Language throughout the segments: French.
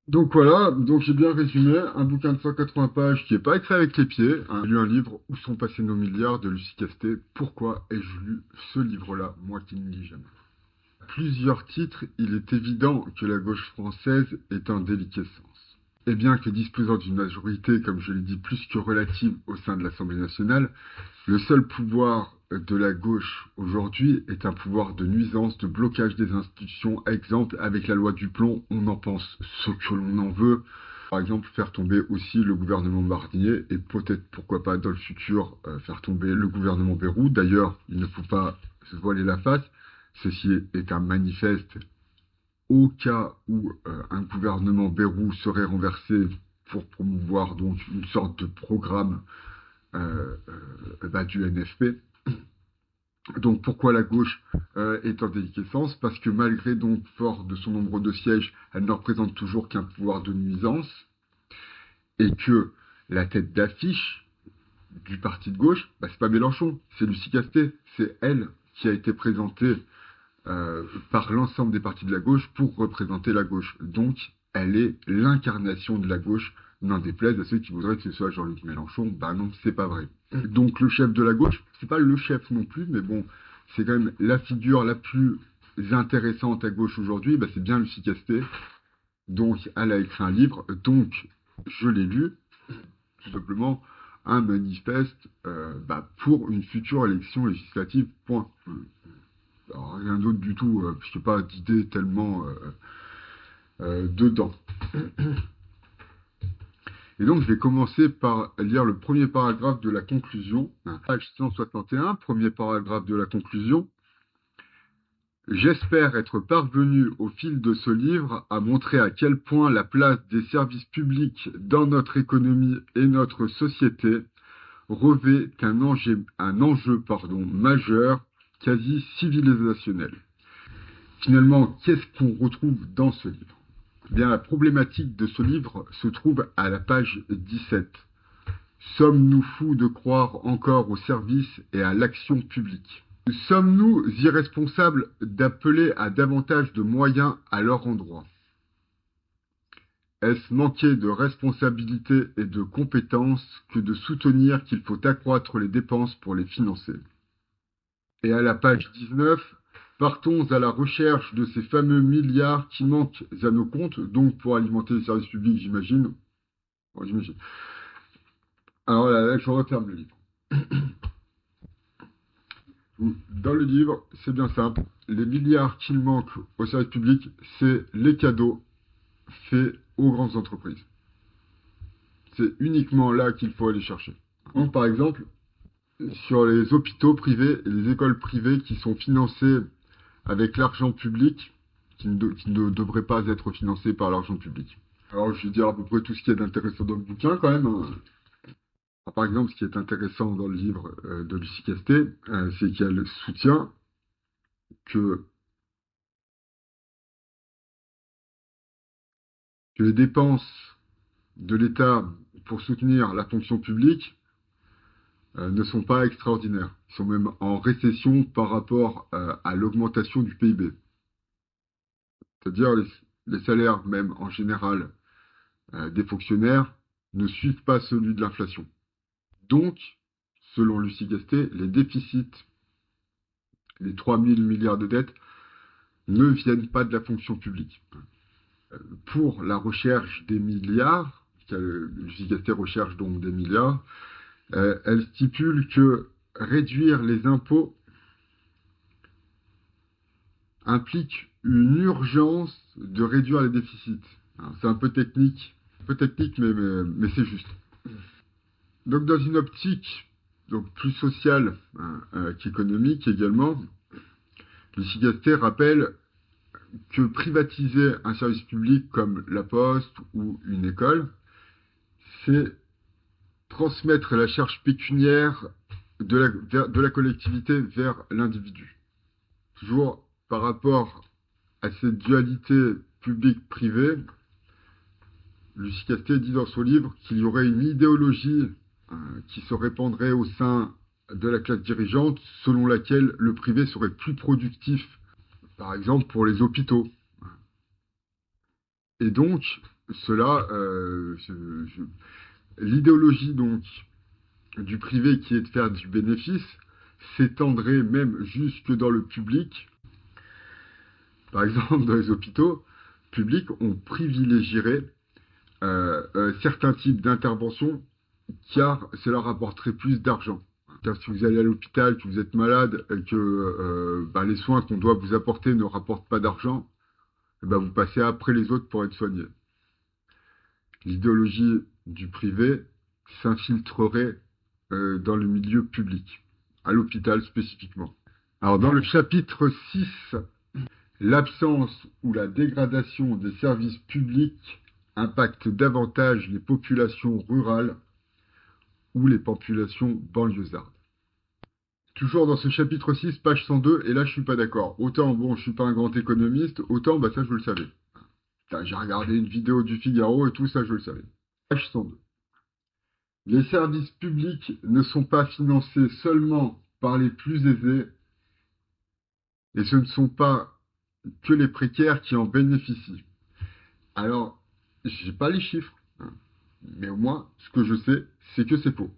Donc voilà, donc j'ai bien résumé, un bouquin de 180 pages qui n'est pas écrit avec les pieds. Hein. J'ai lu un livre Où sont passés nos milliards de Lucie Castet. Pourquoi ai-je lu ce livre-là, moi qui ne lis jamais? Plusieurs titres, il est évident que la gauche française est en déliquescence. Et bien que disposant d'une majorité, comme je l'ai dit, plus que relative au sein de l'Assemblée nationale, le seul pouvoir de la gauche aujourd'hui est un pouvoir de nuisance, de blocage des institutions. Exemple, avec la loi du plomb, on en pense ce que l'on en veut. Par exemple, faire tomber aussi le gouvernement Barnier et peut-être, pourquoi pas, dans le futur, faire tomber le gouvernement Bayrou. D'ailleurs, il ne faut pas se voiler la face. Ceci est un manifeste au cas où un gouvernement Bayrou serait renversé pour promouvoir donc une sorte de programme du NFP. Donc pourquoi la gauche est en déliquescence? Parce que malgré donc fort de son nombre de sièges, elle ne représente toujours qu'un pouvoir de nuisance et que la tête d'affiche du parti de gauche, c'est pas Mélenchon, c'est Lucie Castet, c'est elle qui a été présentée par l'ensemble des partis de la gauche pour représenter la gauche. Donc elle est l'incarnation de la gauche, n'en déplaise à ceux qui voudraient que ce soit Jean-Luc Mélenchon. Bah non, c'est pas vrai. Donc le chef de la gauche, c'est pas le chef non plus, mais bon, c'est quand même la figure la plus intéressante à gauche aujourd'hui, c'est bien Lucie Castet. Donc elle a écrit un livre, donc je l'ai lu, tout simplement un manifeste pour une future élection législative, point. Alors, rien d'autre du tout, puisqu'il n'y a pas d'idée tellement dedans. Et donc, je vais commencer par lire le premier paragraphe de la conclusion, page 161, premier paragraphe de la conclusion. J'espère être parvenu au fil de ce livre à montrer à quel point la place des services publics dans notre économie et notre société revêt un enjeu majeur, quasi civilisationnel. Finalement, qu'est-ce qu'on retrouve dans ce livre? Eh bien, la problématique de ce livre se trouve à la page 17. Sommes-nous fous de croire encore au service et à l'action publique? Sommes-nous irresponsables d'appeler à davantage de moyens à leur endroit? Est-ce manquer de responsabilité et de compétences que de soutenir qu'il faut accroître les dépenses pour les financer? Et à la page 19, partons à la recherche de ces fameux milliards qui manquent à nos comptes, donc pour alimenter les services publics, j'imagine. Bon, j'imagine. Alors là, je referme le livre. Dans le livre, c'est bien simple. Les milliards qui manquent aux services publics, c'est les cadeaux faits aux grandes entreprises. C'est uniquement là qu'il faut aller chercher. Donc, par exemple, sur les hôpitaux privés et les écoles privées qui sont financées avec l'argent public, qui ne devrait pas être financé par l'argent public. Alors, je vais dire à peu près tout ce qui est d'intéressant dans le bouquin, quand même. Hein. Alors, par exemple, ce qui est intéressant dans le livre de Lucie Castet, c'est qu'elle soutient que, que les dépenses de l'État pour soutenir la fonction publique ne sont pas extraordinaires. Ils sont même en récession par rapport à l'augmentation du PIB. C'est-à-dire les salaires, même en général, des fonctionnaires ne suivent pas celui de l'inflation. Donc, selon Lucie Gastet, les déficits, les 3000 milliards de dettes, ne viennent pas de la fonction publique. Pour la recherche des milliards, Lucie Gastet recherche donc des milliards, elle stipule que réduire les impôts implique une urgence de réduire les déficits. C'est un peu technique mais c'est juste. Donc dans une optique donc plus sociale qu'économique également, Lucie Gastet rappelle que privatiser un service public comme la poste ou une école, c'est transmettre la charge pécuniaire de la collectivité vers l'individu. Toujours par rapport à cette dualité publique-privée, Lucie Castet dit dans son livre qu'il y aurait une idéologie qui se répandrait au sein de la classe dirigeante selon laquelle le privé serait plus productif, par exemple pour les hôpitaux. Et donc, cela, l'idéologie donc du privé qui est de faire du bénéfice s'étendrait même jusque dans le public. Par exemple, dans les hôpitaux publics, on privilégierait certains types d'interventions car cela rapporterait plus d'argent. Car si vous allez à l'hôpital, que vous êtes malade, et que les soins qu'on doit vous apporter ne rapportent pas d'argent, vous passez après les autres pour être soigné. L'idéologie du privé s'infiltrerait dans le milieu public, à l'hôpital spécifiquement. Alors dans le chapitre 6, l'absence ou la dégradation des services publics impacte davantage les populations rurales ou les populations banlieusardes. Toujours dans ce chapitre 6, page 102, et là je suis pas d'accord. Autant, bon, je suis pas un grand économiste, autant, ça je le savais. J'ai regardé une vidéo du Figaro et tout ça, je le savais. Page 102. Les services publics ne sont pas financés seulement par les plus aisés, et ce ne sont pas que les précaires qui en bénéficient. Alors, j'ai pas les chiffres, mais au moins, ce que je sais, c'est que c'est faux.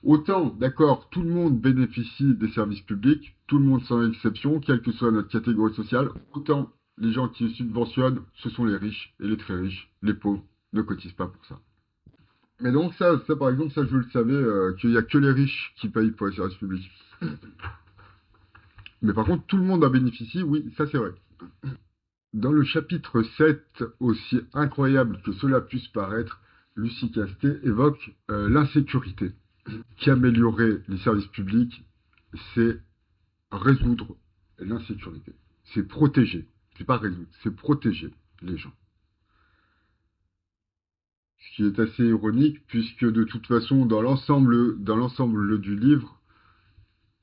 Autant, d'accord, tout le monde bénéficie des services publics, tout le monde sans exception, quelle que soit notre catégorie sociale, autant les gens qui subventionnent, ce sont les riches et les très riches, les pauvres ne cotisent pas pour ça. Mais donc ça par exemple, ça je le savais, qu'il n'y a que les riches qui payent pour les services publics. Mais par contre, tout le monde en bénéficie, oui, ça c'est vrai. Dans le chapitre 7, aussi incroyable que cela puisse paraître, Lucie Castet évoque l'insécurité. Qu'améliorer les services publics, c'est résoudre l'insécurité. C'est protéger. C'est pas résoudre, c'est protéger les gens. Ce qui est assez ironique, puisque de toute façon, dans l'ensemble du livre,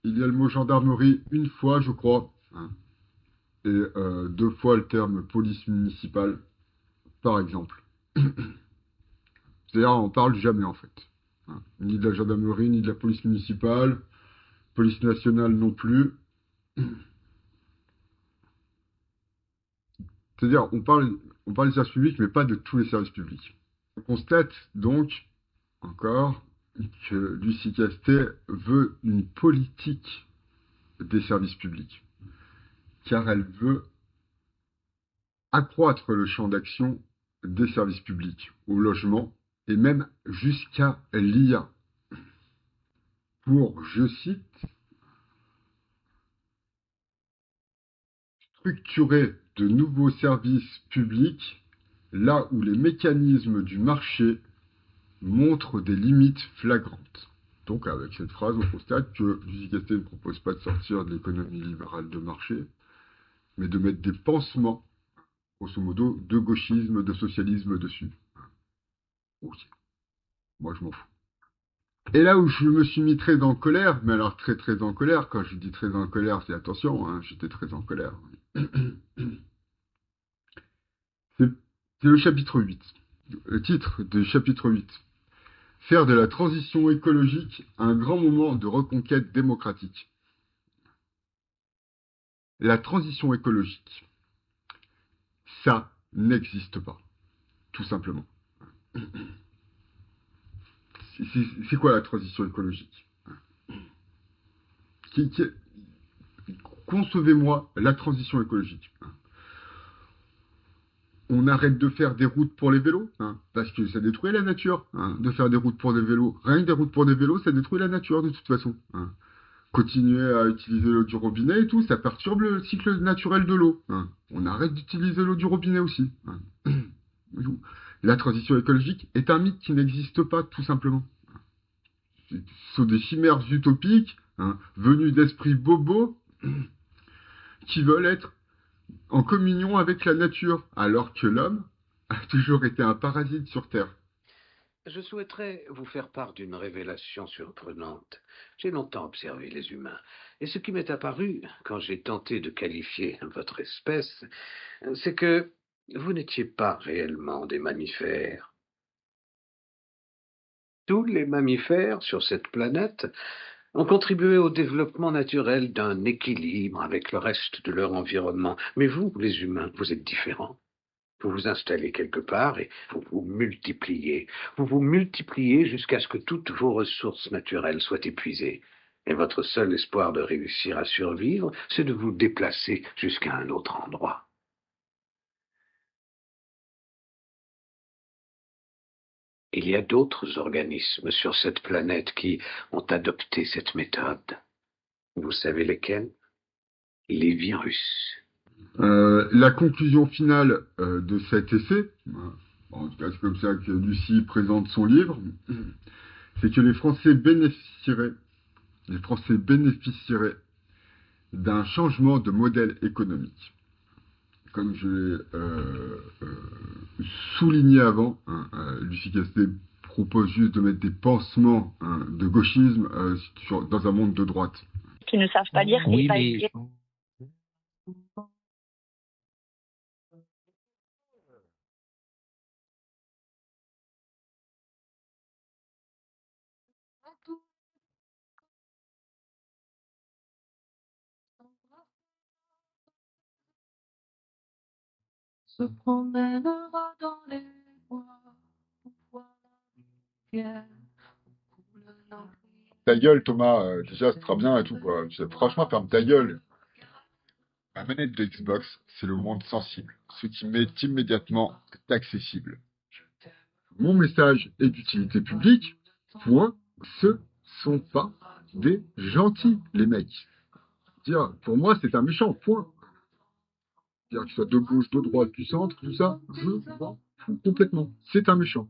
il y a le mot gendarmerie une fois, je crois, et 2 fois le terme police municipale, par exemple. C'est-à-dire, on parle jamais, en fait. Ni de la gendarmerie, ni de la police municipale, police nationale non plus. C'est-à-dire, on parle des services publics, mais pas de tous les services publics. On constate donc, encore, que Lucie Castet veut une politique des services publics, car elle veut accroître le champ d'action des services publics au logement, et même jusqu'à l'IA, pour, je cite, structurer de nouveaux services publics là où les mécanismes du marché montrent des limites flagrantes. Donc avec cette phrase, on constate que Lucie Castet ne propose pas de sortir de l'économie libérale de marché, mais de mettre des pansements, grosso modo, de gauchisme, de socialisme dessus. Ok, moi je m'en fous. Et là où je me suis mis très en colère, mais alors très très en colère, quand je dis très en colère, c'est attention, j'étais très en colère. C'est le chapitre 8. Le titre du chapitre 8. Faire de la transition écologique un grand moment de reconquête démocratique. La transition écologique, ça n'existe pas, tout simplement. C'est quoi la transition écologique? Concevez-moi la transition écologique. On arrête de faire des routes pour les vélos, parce que ça détruit la nature, de faire des routes pour des vélos. Rien que des routes pour des vélos, ça détruit la nature de toute façon. Continuer à utiliser l'eau du robinet et tout, ça perturbe le cycle naturel de l'eau. On arrête d'utiliser l'eau du robinet aussi. La transition écologique est un mythe qui n'existe pas, tout simplement. Ce sont des chimères utopiques, venues d'esprits bobos, qui veulent être en communion avec la nature, alors que l'homme a toujours été un parasite sur Terre. Je souhaiterais vous faire part d'une révélation surprenante. J'ai longtemps observé les humains, et ce qui m'est apparu, quand j'ai tenté de qualifier votre espèce, c'est que vous n'étiez pas réellement des mammifères. Tous les mammifères sur cette planète ont contribué au développement naturel d'un équilibre avec le reste de leur environnement. Mais vous, les humains, vous êtes différents. Vous vous installez quelque part et vous vous multipliez. Vous vous multipliez jusqu'à ce que toutes vos ressources naturelles soient épuisées. Et votre seul espoir de réussir à survivre, c'est de vous déplacer jusqu'à un autre endroit. Il y a d'autres organismes sur cette planète qui ont adopté cette méthode. Vous savez lesquels? Les virus. La conclusion finale de cet essai, en tout cas c'est comme ça que Lucie présente son livre, c'est que les Français bénéficieraient d'un changement de modèle économique. Comme je l'ai souligné avant, Lucie Castet propose juste de mettre des pansements de gauchisme dans un monde de droite. Qui ne savent pas lire Oui, et pas mais écrire. Se promènera dans les bois pour voir la rivière coule la rivière. Ta gueule, Thomas, déjà, ce sera bien et tout, quoi. Franchement, ferme ta gueule. La manette de Xbox, c'est le monde sensible, ce qui m'est immédiatement accessible. Mon message est d'utilité publique. Point. Ce sont pas des gentils, les mecs. Dire, pour moi, c'est un méchant. Point. Dire que ce soit de gauche, de droite, du centre, tout ça, je m'en fous complètement. C'est un méchant.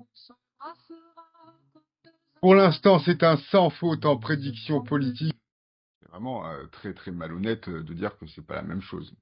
Pour l'instant, c'est un sans faute en prédiction politique. C'est vraiment très très malhonnête de dire que c'est pas la même chose.